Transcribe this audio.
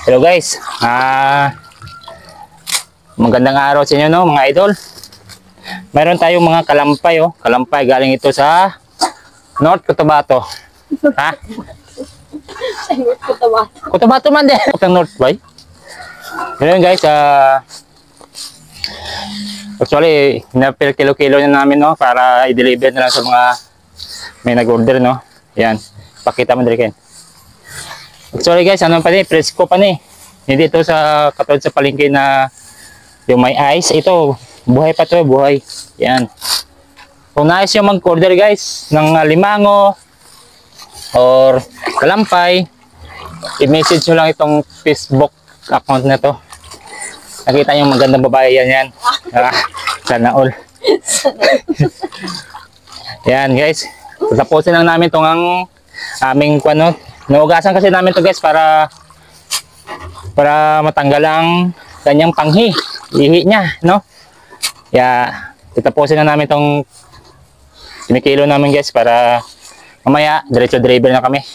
Hello guys, magandang araw sa inyo no mga idol. Mayroon tayong mga kalampay kalampay galing ito sa North Cotabato. Ha? North Cotabato. Cotabato man din. Ang North ba? Ngayon guys, actually, napil kilo-kilo na namin no para i-deliver na lang sa mga may nag-order no. Yan, pakita mo dali Ken. Actually guys, ano pa ni, presko pa ni. Hindi ito sa katulad sa palengke na yung may ice. Ito, buhay pa to, buhay. Yan. Kung nais yung mag-order guys ng limango or kalampay, i-message nyo lang itong Facebook account na to. Nakita nyo magandang babae yan. Sana all. Yan guys. Tapusin lang namin itong ang aming ano. Naugasan kasi namin to guys para matanggal ang kanyang panghi. Ihi niya, no? Kaya tatapusin na namin itong kinikilo namin guys para mamaya diretso deliver na kami.